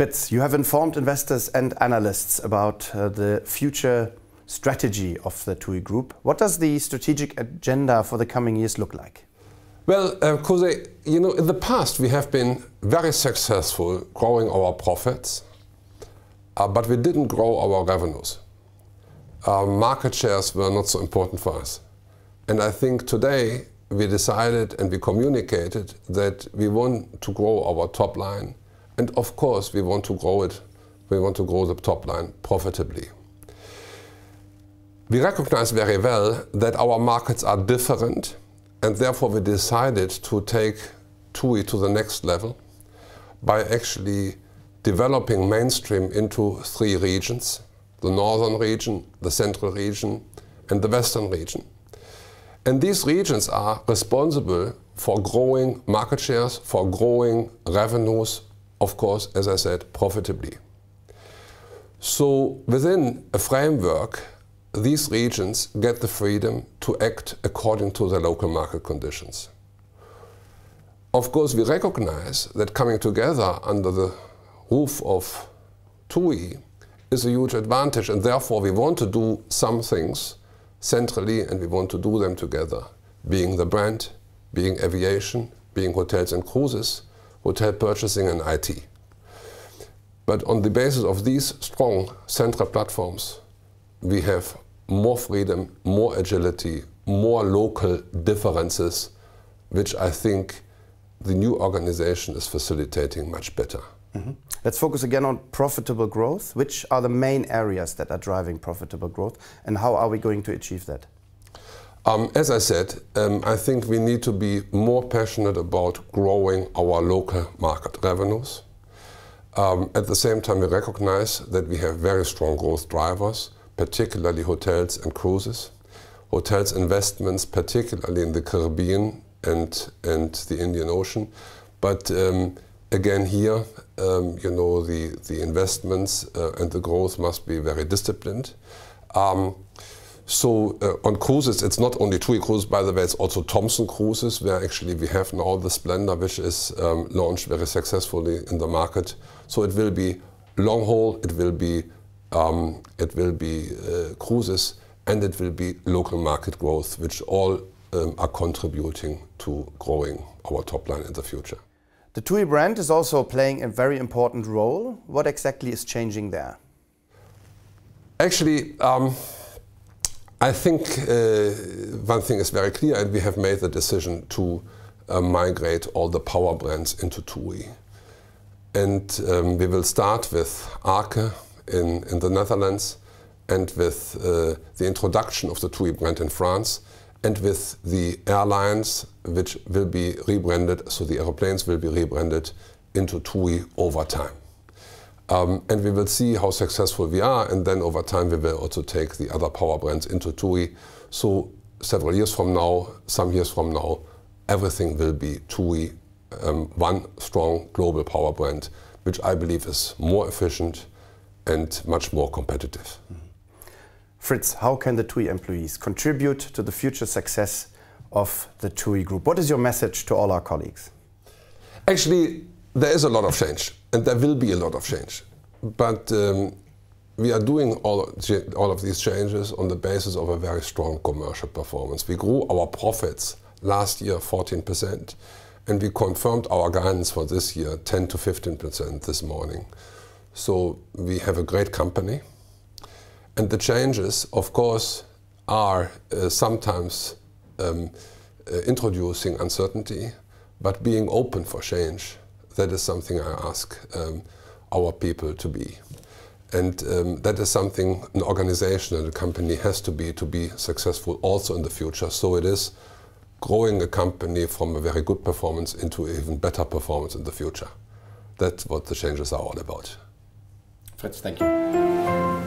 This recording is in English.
Fritz, you have informed investors and analysts about the future strategy of the TUI Group. What does the strategic agenda for the coming years look like? Well, Jose, in the past we have been very successful growing our profits, but we didn't grow our revenues. Market shares were not so important for us. And I think today we decided and we communicated that we want to grow our top line. And of course we want to grow it. We want to grow the top line profitably. We recognize very well that our markets are different, and therefore we decided to take TUI to the next level by actually developing mainstream into 3 regions: the northern region, the central region, and the western region. And these regions are responsible for growing market shares, for growing revenues, of course, as I said, profitably. So within a framework, these regions get the freedom to act according to the local market conditions. Of course, we recognize that coming together under the roof of TUI is a huge advantage, and therefore we want to do some things centrally and we want to do them together, being the brand, being aviation, being hotels and cruises, hotel purchasing and IT. But on the basis of these strong central platforms, we have more freedom, more agility, more local differences, which I think the new organization is facilitating much better. Mm-hmm. Let's focus again on profitable growth. Which are the main areas that are driving profitable growth, and how are we going to achieve that? As I said, I think we need to be more passionate about growing our local market revenues. At the same time, we recognize that we have very strong growth drivers, particularly hotels and cruises. Hotels investments, particularly in the Caribbean and the Indian Ocean. But again here, the investments and the growth must be very disciplined. So on cruises, it's not only TUI Cruises, by the way, it's also Thomson Cruises, where actually we have now the Splendor, which is launched very successfully in the market. So it will be long haul, it will be cruises, and it will be local market growth, which all are contributing to growing our top line in the future. The TUI brand is also playing a very important role. What exactly is changing there? Actually, I think one thing is very clear, and we have made the decision to migrate all the power brands into TUI. And we will start with Arke in the Netherlands, and with the introduction of the TUI brand in France, and with the airlines, which will be rebranded, so the aeroplanes will be rebranded into TUI over time. And we will see how successful we are, and then over time we will also take the other power brands into TUI. So several years from now, some years from now, everything will be TUI, one strong global power brand, which I believe is more efficient and much more competitive. Mm-hmm. Fritz, how can the TUI employees contribute to the future success of the TUI Group? What is your message to all our colleagues? Actually, there is a lot of change, and there will be a lot of change. But we are doing all of these changes on the basis of a very strong commercial performance. We grew our profits last year 14%, and we confirmed our guidance for this year 10 to 15% this morning. So we have a great company. And the changes, of course, are sometimes introducing uncertainty, but being open for change, that is something I ask our people to be. And that is something an organization and a company has to be successful also in the future. So it is growing a company from a very good performance into even better performance in the future. That's what the changes are all about. Fritz, thank you.